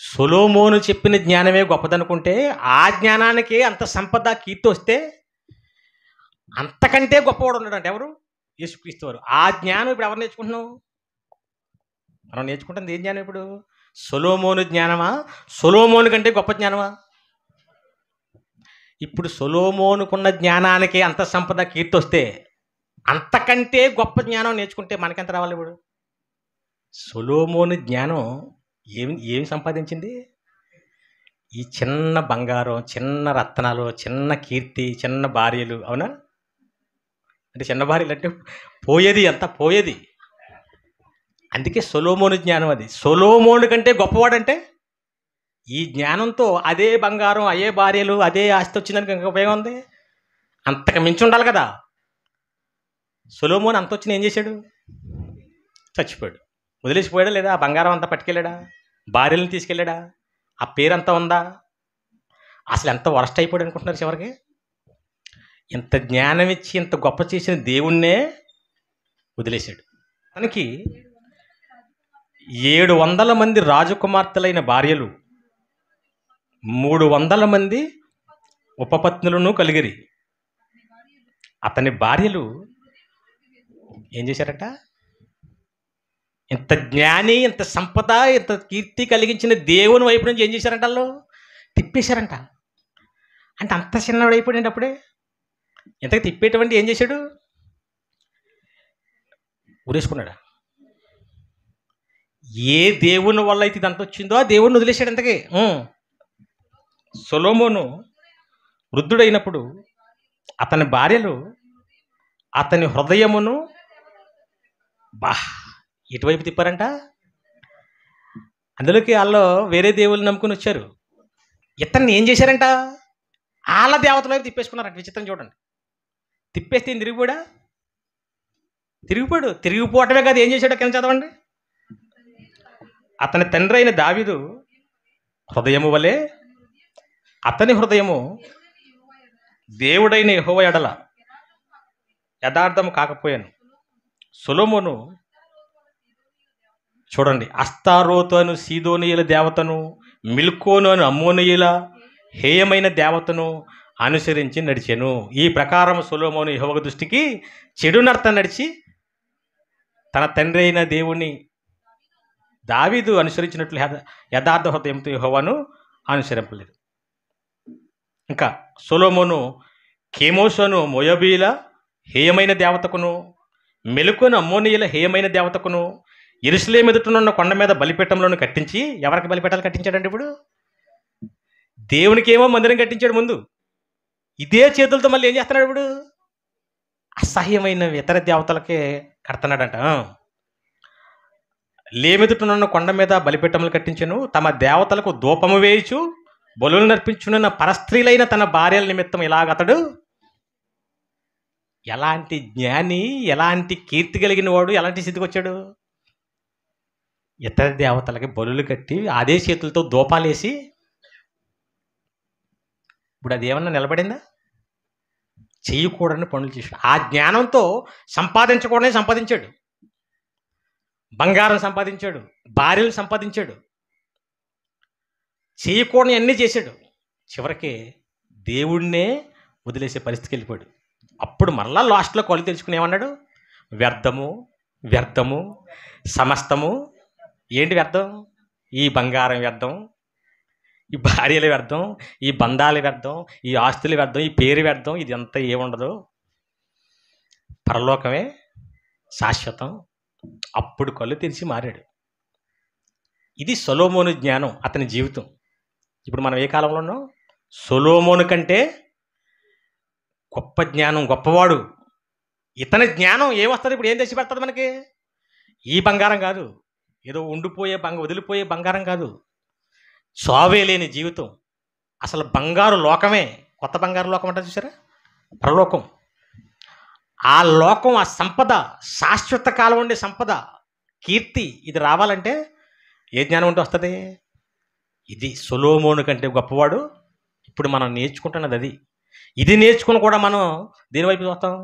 సొలొమోను చెప్పిన జ్ఞానమే గొప్పదనుకుంటే, ఆ జ్ఞానానికి అంత సంపద కీర్తి వస్తే అంతకంటే గొప్పవాడు ఉన్నాడు. అంటే ఎవరు? యేసుక్రీస్తు వారు. ఆ జ్ఞానం ఇప్పుడు ఎవరు నేర్చుకుంటున్నాం? మనం నేర్చుకుంటుంది ఏం జ్ఞానం ఇప్పుడు? సొలొమోను జ్ఞానమా? సొలొమోను కంటే గొప్ప జ్ఞానమా? ఇప్పుడు సొలొమోనుకున్న జ్ఞానానికి అంత సంపద కీర్తి వస్తే అంతకంటే గొప్ప జ్ఞానం నేర్చుకుంటే మనకెంత రావాలి? ఇప్పుడు సొలొమోను జ్ఞానం ఏమి సంపాదించింది? ఈ చిన్న బంగారం, చిన్న రత్నాలు, చిన్న కీర్తి, చిన్న భార్యలు. అవునా? అంటే చిన్న భార్యలు అంటే పోయేది, ఎంత పోయేది. అందుకే సొలొమోను జ్ఞానం అది. సొలొమోను కంటే గొప్పవాడంటే ఈ జ్ఞానంతో అదే బంగారం, అదే భార్యలు, అదే ఆస్తి వచ్చిందానికి ఇంకా ఉపయోగం ఉంది? అంతకు మించి ఉండాలి కదా. సొలొమోను అంత వచ్చిన ఏం చేశాడు? చచ్చిపోయాడు. వదిలేసిపోయాడా లేదా? ఆ బంగారం అంతా పట్టుకెళ్ళాడా? భార్యలను తీసుకెళ్ళాడా? ఆ పేరంతా ఉందా? అసలు ఎంత వరస్ట్ అయిపోయాడు అనుకుంటున్నారు చివరికి? ఇంత జ్ఞానం ఇచ్చి ఇంత గొప్ప చేసిన దేవుణ్ణే వదిలేశాడు. తనకి 700 మంది రాజకుమార్తెలైన భార్యలు, 300 మంది ఉపపత్నులను కలిగిరి. అతని భార్యలు ఏం చేశారట? ఇంత జ్ఞాని, ఇంత సంపద, ఇంత కీర్తి కలిగించిన దేవుని వైపు నుంచి ఏం చేశారంట? వాళ్ళు తిప్పేశారంట. అంటే అంత చిన్నవాడు అయిపోయాడు. అప్పుడే ఇంతకు తిప్పేటువంటి ఏం చేశాడు? ఉరేసుకున్నాడా? ఏ దేవుని వల్ల అయితే ఇదంతా వచ్చిందో ఆ దేవుడిని వదిలేశాడు. ఇంతకీ సొలొమోను వృద్ధుడైనప్పుడు అతని భార్యలు అతని హృదయమును ఇటువైపు తిప్పారంట. అందులోకి వాళ్ళు వేరే దేవుళ్ళు నమ్ముకుని వచ్చారు. ఇతన్ని ఏం చేశారంట? వాళ్ళ దేవతల వైపు తిప్పేసుకున్నారంట. విచిత్రం చూడండి. తిప్పేస్తే తిరిగిపోయాడు. తిరిగిపోవటమే కాదు, ఏం చేశాడో కింద చదవండి. అతని తండ్రి అయిన దావీదు హృదయము వలె అతని హృదయము దేవుడైన యెహోవా ఎడల యథార్థము కాకపోయాను. సొలొమోను చూడండి, అస్తారోతు అను సీదోనీయుల దేవతను, మిల్కోను అను అమ్మోనీయుల హేయమైన దేవతను అనుసరించి నడిచెను. ఈ ప్రకారం సొలొమోను యెహోవా దృష్టికి చెడు నడత నడిచి తన తండ్రి అయిన దేవుని దావీదు అనుసరించినట్లు యథార్థ హృదయంతో యెహోవాను అనుసరింపలేదు. ఇంకా సొలొమోను కెమోషును మోయాబీల హేయమైన దేవతకును, మెలుకోను అమ్మోనీయుల హేయమైన దేవతకును యెరూషలేము ఎదుటనున్న కొండ మీద బలిపీఠంలోను కట్టించి, ఎవరికి బలిపీఠాలు కట్టించాడండి? ఇప్పుడు దేవునికి ఏమో మందిరం కట్టించాడు ముందు. ఇదే చేతులతో మళ్ళీ ఏం చేస్తున్నాడు? ఇప్పుడు అసహ్యమైన ఇతర దేవతలకే కడుతున్నాడంట. లేమెదుటనున్న కొండ మీద బలిపీఠములు కట్టించెను, తమ దేవతలకు ధూపము వేయచు బలులు నర్పించున్న పరస్త్రీలైన తన భార్యల నిమిత్తం ఇలాగతడు ఎలాంటి జ్ఞాని, ఎలాంటి కీర్తి కలిగిన వాడు ఎలాంటి స్థితికి వచ్చాడు? ఇతర దేవతలకి బలులు కట్టి అదే చేతులతో ధూపాలేసి, ఇప్పుడు అది ఏమన్నా నిలబడిందా? చేయకూడని పనులు చేశాడు. ఆ జ్ఞానంతో సంపాదించకూడనే సంపాదించాడు. బంగారం సంపాదించాడు, భార్యలు సంపాదించాడు, చేయకూడని అన్నీ చేశాడు. చివరికి దేవుడినే వదిలేసే పరిస్థితికి వెళ్ళిపోయాడు. అప్పుడు మరలా లాస్ట్లో కొలు తెలుసుకుని ఏమన్నాడు? వ్యర్థము, వ్యర్థము, సమస్తము. ఏంటి వ్యర్థం? ఈ బంగారం వ్యర్థం, ఈ భార్యలు వ్యర్థం, ఈ బంధాలు వ్యర్థం, ఈ ఆస్తులు వ్యర్థం, ఈ పేరు వ్యర్థం, ఇది అంతా ఏముండదు, పరలోకమే శాశ్వతం. అప్పుడు కళ్ళు తెరిచి మారాడు. ఇది సొలొమోను జ్ఞానం, అతని జీవితం. ఇప్పుడు మనం ఏ కాలంలో ఉన్నాం? సొలొమోను కంటే గొప్ప జ్ఞానం, గొప్పవాడు. ఇతని జ్ఞానం ఏమొస్తుంది? ఇప్పుడు ఏం తెచ్చి పెడుతుంది మనకి? ఈ బంగారం కాదు, ఏదో ఉండిపోయే వదిలిపోయే బంగారం కాదు, సావే లేని జీవితం. అసలు బంగారు లోకమే, కొత్త బంగారు లోకం అంటే చూసారా, పరలోకం. ఆ లోకం, ఆ సంపద, శాశ్వత కాలం ఉండే సంపద, కీర్తి, ఇది రావాలంటే ఏ జ్ఞానం ఉంటే వస్తుంది? ఇది సొలొమోను కంటే గొప్పవాడు. ఇప్పుడు మనం నేర్చుకుంటున్నది అది. ఇది నేర్చుకుని కూడా మనం దేనివైపు చూస్తాం?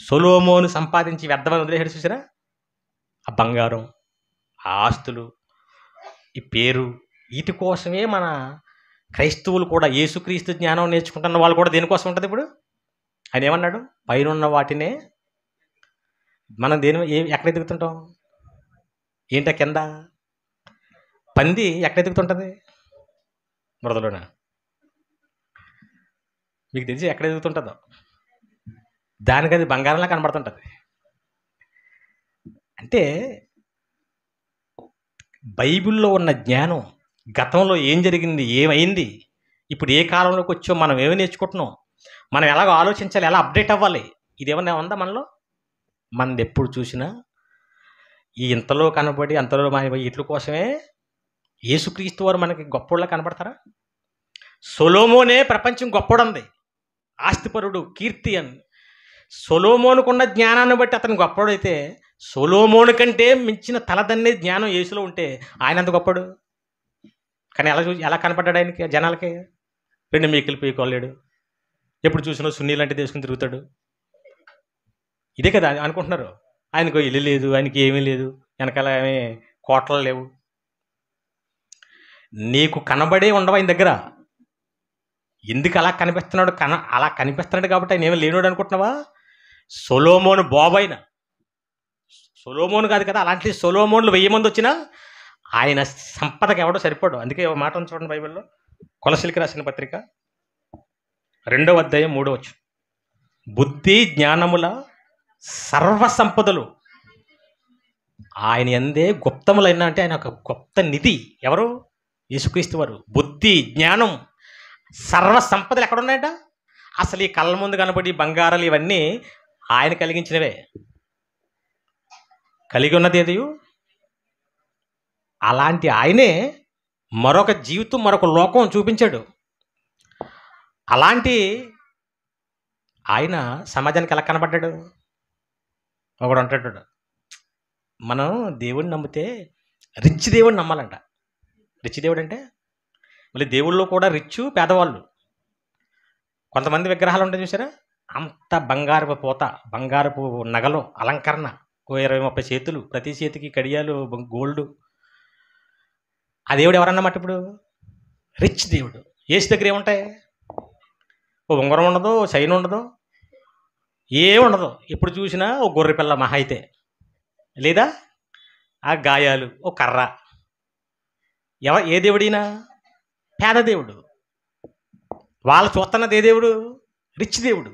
సొలొమోను సంపాదించి వ్యర్థమని వదిలేసాడు చూసారా, ఆ బంగారం, ఆ ఆస్తులు, ఈ పేరు, వీటి కోసమే మన క్రైస్తవులు కూడా యేసుక్రీస్తు జ్ఞానం నేర్చుకుంటున్న వాళ్ళు కూడా దేనికోసం ఉంటుంది? ఇప్పుడు ఆయన ఏమన్నాడు? పైన ఉన్న వాటినే మనం ఎక్కడ ఎదుగుతుంటాం? ఏంట కింద? పంది ఎక్కడ ఎదుగుతుంటుంది? బురదలోన. మీకు తెలిసి ఎక్కడ ఎదుగుతుంటుందో? దానికి అది బంగారంలా కనబడుతుంటుంది. అంటే బైబిల్లో ఉన్న జ్ఞానం, గతంలో ఏం జరిగింది, ఏమైంది, ఇప్పుడు ఏ కాలంలోకి వచ్చో, మనం ఏమి నేర్చుకుంటున్నాం, మనం ఎలాగో ఆలోచించాలి, ఎలా అప్డేట్ అవ్వాలి, ఇదేమన్నా ఉందా మనలో? మనది ఎప్పుడు చూసినా ఈ ఇంతలో కనబడి అంతలో మాయమై వీటి కోసమే యేసుక్రీస్తు వారు మనకి గొప్పోళ్ళ కనబడతారా? సొలొమోనే ప్రపంచం గొప్పోడంది, ఆస్తిపరుడు, కీర్తి అని. సొలొమోనుకున్న జ్ఞానాన్ని బట్టి అతను గొప్పవాడైతే, సొలొమోను కంటే మించిన తలదన్నే జ్ఞానం యేసులో ఉంటే ఆయన అంత గొప్పడు. కానీ ఎలా కనపడ్డాడు ఆయనకి, జనాలకి? 2 మీకులు పీకోలేడు, ఎప్పుడు చూసినా సున్నీ లాంటిది వేసుకుని తిరుగుతాడు. ఇదే కదా అనుకుంటున్నారు. ఆయనకు ఇల్లు లేదు, ఆయనకి ఏమీ లేదు, వెనకాల ఏమీ కోటలు లేవు. నీకు కనబడే ఉండవు ఆయన దగ్గర. ఎందుకు అలా కనిపిస్తున్నాడు? అలా కనిపిస్తున్నాడు కాబట్టి ఆయన ఏమీ లేనోడు అనుకుంటున్నావా? సొలొమోను బాబైన, సొలొమోను కాదు కదా, అలాంటి సొలొమోన్లు 1000 మంది వచ్చినా ఆయన సంపదకి ఎవడో సరిపోడు. అందుకే ఒక మాట ఉంది చూడండి బైబిల్లో, కొలసీలకు రాసిన పత్రిక 2వ అధ్యాయం 3వ వచనం. బుద్ధి జ్ఞానముల సర్వ సంపదలు ఆయన యందే గుప్తములైన, అంటే ఆయన ఒక గుప్త నిధి. ఎవరు? యేసుక్రీస్తు వారు. బుద్ధి, జ్ఞానం, సర్వ సంపదలు ఎక్కడ ఉన్నాయట? అసలు ఈ కళ్ళ ముందు కనబడి బంగారాలు ఇవన్నీ ఆయన కలిగించినవే. కలిగి ఉన్నది ఏది? అలాంటి ఆయనే మరొక జీవితం, మరొక లోకం చూపించాడు. అలాంటి ఆయన సమాజానికి ఎలా కనబడ్డాడు? ఒకడు అంటాడు, మనం దేవుడిని నమ్మితే రిచ్ దేవుడిని నమ్మాలంట. రిచ్ దేవుడు అంటే మళ్ళీ దేవుళ్ళు కూడా రిచ్, పేదవాళ్ళు. కొంతమంది విగ్రహాలు ఉంటాయి చూసారా, అంత బంగారపు పూత, బంగారపు నగలు, అలంకరణ, 20-30 చేతులు, ప్రతి చేతికి కడియాలు, గోల్డ్. ఆ దేవుడు ఎవరన్నమాట? ఇప్పుడు రిచ్ దేవుడు. యేసు దగ్గర ఏముంటాయి? ఓ ఉంగరం ఉండదు, చైన్ ఉండదు, ఏముండదు. ఎప్పుడు చూసినా ఓ గొర్రె పిల్ల మహా అయితే, లేదా ఆ గాయాలు, ఓ కర్ర. ఏ దేవుడినా? పేద దేవుడు. వాళ్ళు చూస్తున్నది ఏ దేవుడు? రిచ్ దేవుడు.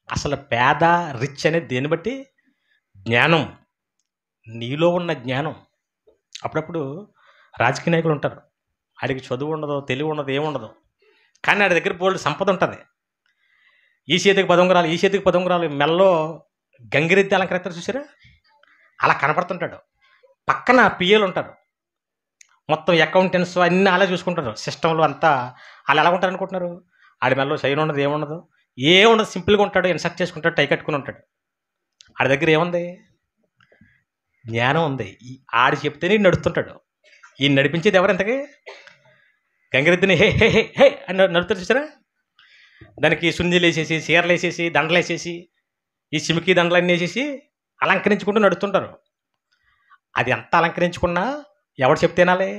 అసలు పేద, రిచ్ అనేది దేన్ని బట్టి? జ్ఞానం, నీలో ఉన్న జ్ఞానం. అప్పుడప్పుడు రాజకీయ నాయకులు ఉంటారు, ఆడికి చదువు ఉండదు, తెలివి ఉండదు, ఏముండదు, కానీ ఆడి దగ్గర బోల్డ్ సంపద ఉంటుంది. ఈ చేతికి 10 ఉంగరాలు, ఈ చేతికి 10 ఉంగరాలు, మెల్లో గంగిరెద్ది అలంకరిస్తారు చూసారా, అలా కనపడుతుంటాడు. పక్కన పిఏలు ఉంటారు, మొత్తం అకౌంటెంట్స్ అన్నీ అలా చూసుకుంటారు, సిస్టంలో అంతా. వాళ్ళు ఎలా ఉంటారు అనుకుంటున్నారు? ఆడి మెల్లో చైన్ ఉండదు, ఏముండదు, ఏముండదు, సింపుల్గా ఉంటాడు, ఇన్సర్ట్ చేసుకుంటాడు, టై కట్టుకుని ఉంటాడు. ఆడి దగ్గర ఏముంది? జ్ఞానం ఉంది. ఆడి చెప్తేనే నడుస్తుంటాడు. ఈ నడిపించేది ఎవరు? ఎంతకి? గంగిరెద్దిని హే హే హే హే అని నడుపుతారు చూసారా. దానికి సున్నిలు వేసేసి, చీరలు వేసేసి, దండలు వేసేసి, ఈ చిమికి దండలన్నీ వేసేసి అలంకరించుకుంటూ నడుస్తుంటారు. అది ఎంత అలంకరించుకున్నా ఎవడు చెప్తేనాలే?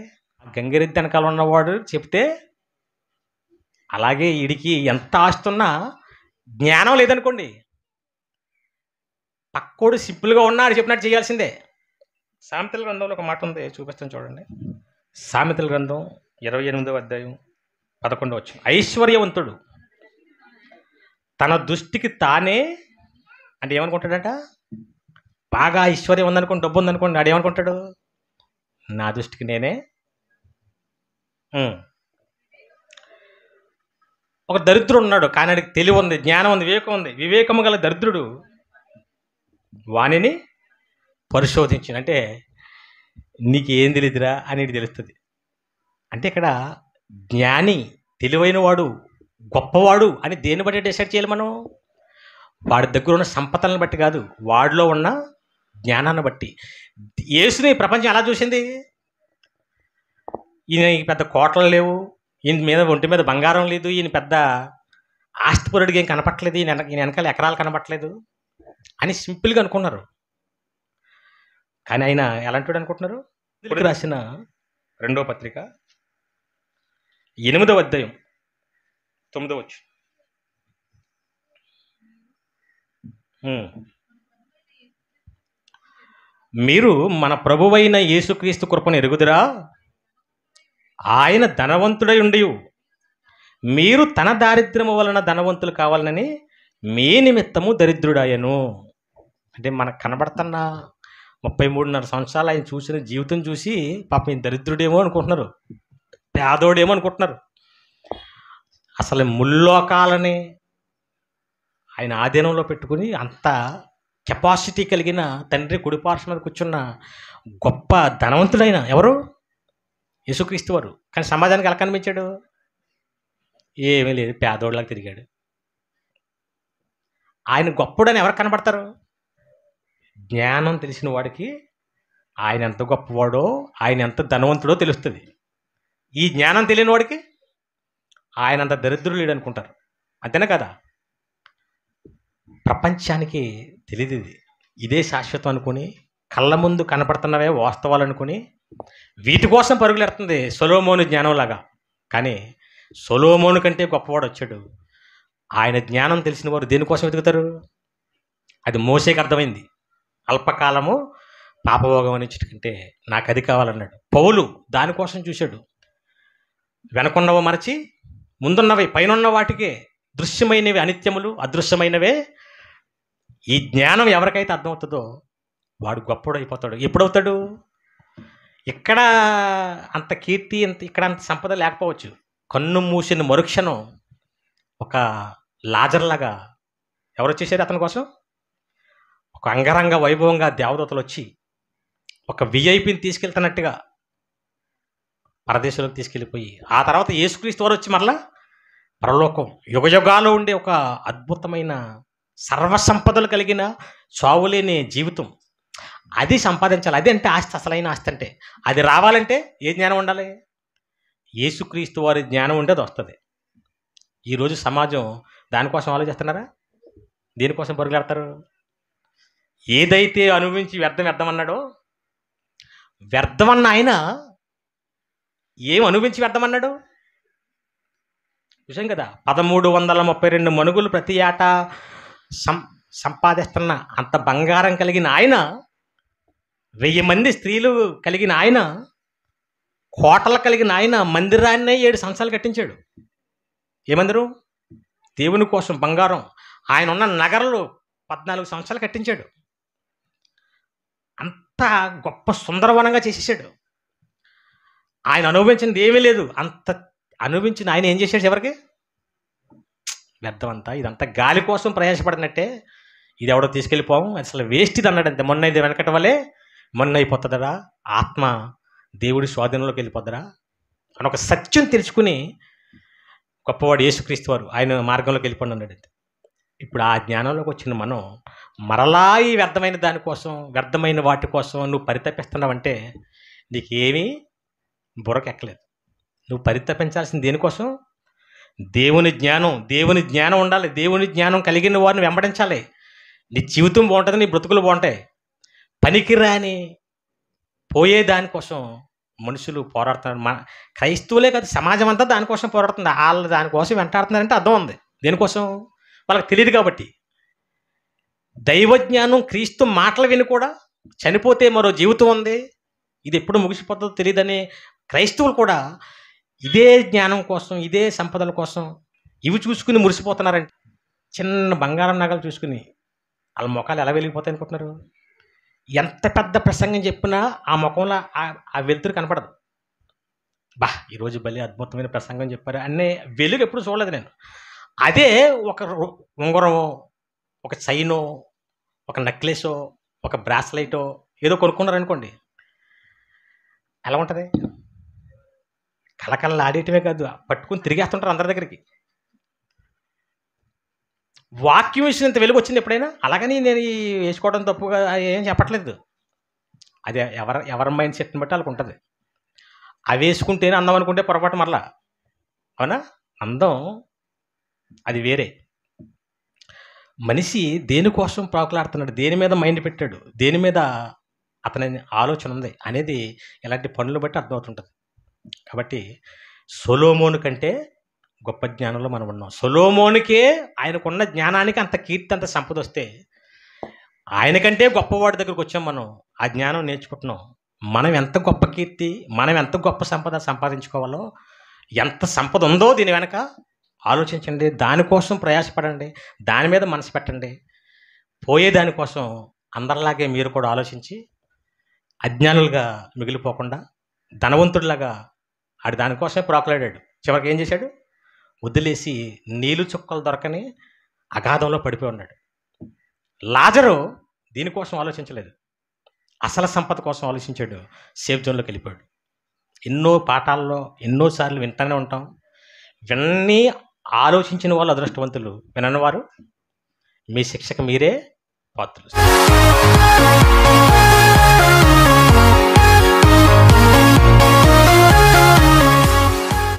గంగిరెద్దు వెనకాల ఉన్నవాడు చెప్తే. అలాగే వీడికి ఎంత ఆస్తున్నా జ్ఞానం లేదనుకోండి, పక్కోడు సింపుల్గా ఉన్నా అది చెప్పినట్టు చేయాల్సిందే. సామెతల గ్రంథంలో ఒక మాట ఉంది, చూపిస్తాను చూడండి. సామెతల గ్రంథం 28వ అధ్యాయం 11వ వచనం. ఐశ్వర్యవంతుడు తన దృష్టికి తానే, అంటే ఏమనుకుంటాడంట? బాగా ఐశ్వర్యం ఉందనుకోండి, డబ్బు ఉందనుకోండి, ఆడు ఏమనుకుంటాడు? నా దృష్టికి నేనే. ఒక దరిద్రుడు ఉన్నాడు, కానీ ఆడికి తెలివి ఉంది, జ్ఞానం ఉంది, వివేకం ఉంది. వివేకము గల దరిద్రుడు వాణిని పరిశోధించిన, అంటే నీకు ఏం తెలియదురా అనేది తెలుస్తుంది. అంటే ఇక్కడ జ్ఞాని, తెలివైన వాడు, గొప్పవాడు అని దేన్ని బట్టి డిసైడ్ చేయాలి మనం? వాడి దగ్గర ఉన్న సంపదలను బట్టి కాదు, వాడిలో ఉన్న జ్ఞానాన్ని బట్టి. యేసుని ప్రపంచం ఎలా చూసింది? ఈయన పెద్ద కోటలు లేవు, ఈయన మీద ఒంటి మీద బంగారం లేదు, ఈయన పెద్ద ఆస్తిపరుడికి ఏం కనపట్లేదు, ఈయన వెనకాల ఎకరాలు కనపట్లేదు అని సింపుల్గా అనుకున్నారు. కానీ ఆయన ఎలాంటి అనుకుంటున్నారు? రాసిన 2వ పత్రిక 8వ అధ్యాయం 9వ వచనం. మీరు మన ప్రభువైన యేసుక్రీస్తు కృపను ఎరుగుదురా? ఆయన ధనవంతుడై ఉండి మీరు తన దారిద్ర్యము వలన ధనవంతులు కావాలని మీ నిమిత్తము దరిద్రుడాయను. అంటే మనకు కనబడుతున్న 33.5 సంవత్సరాలు ఆయన చూసిన జీవితం చూసి పాపం ఈయన దరిద్రుడేమో అనుకుంటున్నారు, పేదోడేమో అనుకుంటున్నారు. అసలు ముల్లోకాలని ఆయన ఆధీనంలో పెట్టుకుని అంత కెపాసిటీ కలిగిన తండ్రి కుడిపార్శ్వ మీద కూర్చున్న గొప్ప ధనవంతుడైన ఎవరు? యేసుక్రీస్తు వారు. కానీ సమాజానికి ఎలా కనిపించాడు? ఏమీ లేదు, పేదోళ్ళకి తిరిగాడు. ఆయన గొప్పడని ఎవరికి కనబడతారు? జ్ఞానం తెలిసిన వాడికి ఆయన ఎంత గొప్పవాడో, ఆయన ఎంత ధనవంతుడో తెలుస్తుంది. ఈ జ్ఞానం తెలియని వాడికి ఆయన అంత దరిద్రుడు లేడు అనుకుంటారు. అంతేనా కదా? ప్రపంచానికి తెలియదు ఇది, ఇదే శాశ్వతం అనుకుని, కళ్ళ ముందు కనపడుతున్నవే వాస్తవాలు అనుకుని వీటి కోసం పరుగులు ఎడుతుంది సొలొమోను జ్ఞానంలాగా. కానీ సొలొమోను కంటే గొప్పవాడు వచ్చాడు. ఆయన జ్ఞానం తెలిసిన వారు దేనికోసం వెతుకుతారు? అది మోసేకి అర్థమైంది. అల్పకాలము పాపభోగం అనిచ్చుకంటే నాకు అది కావాలన్నాడు. పౌలు దానికోసం చూశాడు. వెనకున్నవ మరచి ముందున్నవి పైనున్న వాటికే, దృశ్యమైనవి అనిత్యములు, అదృశ్యమైనవే. ఈ జ్ఞానం ఎవరికైతే అర్థమవుతుందో వాడు గొప్పడు అయిపోతాడు. ఎప్పుడవుతాడు? ఇక్కడ అంత కీర్తి, ఇక్కడ అంత సంపద లేకపోవచ్చు. కన్ను మూసిన మరుక్షణం ఒక లాజర్లాగా ఎవరు వచ్చేసారు అతని కోసం? ఒక అంగరంగ వైభవంగా దేవదూతలు వచ్చి ఒక విఐపిని తీసుకెళ్తున్నట్టుగా పరదేశంలోకి తీసుకెళ్ళిపోయి, ఆ తర్వాత యేసుక్రీస్తు వారు వచ్చి మరలా పరలోకం యుగయుగాలు ఉండే ఒక అద్భుతమైన సర్వసంపదలు కలిగిన చావులేని జీవితం అది సంపాదించాలి. అది అంటే ఆస్తి, అసలైన ఆస్తి. అంటే అది రావాలంటే ఏ జ్ఞానం ఉండాలి? యేసుక్రీస్తు వారి జ్ఞానం ఉంటే అది వస్తుంది. ఈరోజు సమాజం దానికోసం ఆలోచిస్తున్నారా? దేనికోసం పరుగులాడతారు? ఏదైతే అనుభవించి వ్యర్థం అన్నాడో, వ్యర్థమన్న ఆయన ఏం అనుభవించి వ్యర్థమన్నాడు? చూసాం కదా, 1332 మణుగులు ప్రతి ఏటా సంపాదిస్తున్న అంత బంగారం కలిగిన ఆయన, 1000 మంది స్త్రీలు కలిగిన ఆయన, కోటలు కలిగిన ఆయన మందిరాన్నే 7 సంవత్సరాలు కట్టించాడు. ఏ మందిరం? దేవుని కోసం బంగారం. ఆయన ఉన్న నగరాలు 14 సంవత్సరాలు కట్టించాడు. అంత గొప్ప సుందరవనంగా చేసేసాడు. ఆయన అనుభవించింది ఏమీ లేదు. అంత అనుభవించిన ఆయన ఏం చేశాడు? ఎవరికి వ్యర్థం అంతా, ఇదంతా గాలి కోసం ప్రయాసపడినట్టే. ఇది ఎవడో తీసుకెళ్ళిపోవం, అసలు వేస్ట్ ఇది అన్నాడు అంతే. మొన్న ఇది వెనకటి వల్లే మొన్న అయిపోతుందరా, ఆత్మ దేవుడి స్వాధీనంలోకి వెళ్ళిపోద్దరా అని ఒక సత్యం తెలుసుకుని గొప్పవాడు యేసుక్రీస్తు వారు ఆయన మార్గంలోకి వెళ్ళిపోండి అన్నాడు. ఇప్పుడు ఆ జ్ఞానంలోకి వచ్చిన మనం మరలా ఈ వ్యర్థమైన దానికోసం, వ్యర్థమైన వాటి కోసం నువ్వు పరితపిస్తున్నావంటే నీకేమీ బుర్రకెక్కలేదు. నువ్వు పరితపించాల్సింది దేనికోసం? దేవుని జ్ఞానం ఉండాలి. దేవుని జ్ఞానం కలిగిన వారిని వెంబడించాలి. నీ జీవితం బాగుంటుంది, నీ బ్రతుకులు బాగుంటాయి. పనికిరాని పోయే దానికోసం మనుషులు పోరాడుతున్నారు. క్రైస్తవులే కాదు, సమాజం అంతా దానికోసం పోరాడుతుంది. వాళ్ళు దానికోసం వెంటాడుతున్నారంటే అర్థం ఉంది. దేనికోసం? వాళ్ళకి తెలియదు కాబట్టి. దైవజ్ఞానం, క్రీస్తు మాటలు విని కూడా చనిపోతే మరో జీవితం ఉంది, ఇది ఎప్పుడు ముగిసిపోతుందో తెలియదని క్రైస్తవులు కూడా ఇదే జ్ఞానం కోసం, ఇదే సంపదల కోసం ఇవి చూసుకుని మురిసిపోతున్నారంటే, చిన్న బంగారం నగలు చూసుకుని వాళ్ళ ముఖాలు ఎలా వెలిగిపోతాయి అనుకుంటున్నారు? ఎంత పెద్ద ప్రసంగం చెప్పినా ఆ ముఖంలో ఆ వెలుతురు కనపడదు. ఈరోజు భలే అద్భుతమైన ప్రసంగం చెప్పారు అనే వెలుగు ఎప్పుడు చూడలేదు నేను. అదే ఒక ఉంగరమో, ఒక చైనో, ఒక నెక్లెసో, ఒక బ్రాస్లైటో ఏదో కొనుక్కున్నారనుకోండి, ఎలా ఉంటుంది? కళకళలు ఆడేయటమే కాదు, పట్టుకుని తిరిగేస్తుంటారు అందరి దగ్గరికి. వాక్యం ఇచ్చినంత వెలుగు వచ్చింది ఎప్పుడైనా? అలాగని నేను వేసుకోవడం తప్పుగా ఏం చెప్పట్లేదు. అది ఎవరి మైండ్ సెట్ని బట్టి వాళ్ళకు ఉంటుంది. అవి వేసుకుంటేనే అందం అనుకుంటే పొరపాటు మరలా. అవునా? అందం అది వేరే. మనిషి దేనికోసం ప్రాకులాడుతున్నాడు, దేని మీద మైండ్ పెట్టాడు, దేని మీద అతని ఆలోచన ఉంది అనేది ఇలాంటి పనులు బట్టి అర్థమవుతుంటుంది. కాబట్టి సొలొమోను కంటే గొప్ప జ్ఞానంలో మనం ఉన్నాం. సొలొమోనుకే ఆయనకున్న జ్ఞానానికి అంత కీర్తి, అంత సంపద వస్తే ఆయనకంటే గొప్పవాడి దగ్గరకు వచ్చాం. మనం ఆ జ్ఞానం నేర్చుకుంటున్నాం. మనం ఎంత గొప్ప కీర్తి, మనం ఎంత గొప్ప సంపద సంపాదించుకోవాలో, ఎంత సంపద ఉందో దీని వెనక ఆలోచించండి. దానికోసం ప్రయాసపడండి, దాని మీద మనసు పెట్టండి. పోయే దానికోసం అందరిలాగే మీరు కూడా ఆలోచించి అజ్ఞానులుగా మిగిలిపోకుండా ధనవంతుడిలాగా ఆడు దానికోసమే ప్రాకులాడాడు. చివరికి ఏం చేశాడు? వదిలేసి నీళ్ళు చుక్కలు దొరకని అగాధంలో పడిపోయి ఉన్నాడు. లాజరు దీనికోసం ఆలోచించలేదు, అసలు సంపద కోసం ఆలోచించాడు. సేఫ్ జోన్లోకి వెళ్ళిపోయాడు. ఎన్నో పాఠాల్లో ఎన్నోసార్లు వింటూనే ఉంటాం. ఇవన్నీ ఆలోచించిన వాళ్ళు అదృష్టవంతులు, వినని వారు మీ శిక్షకు మీరే పాత్రులు.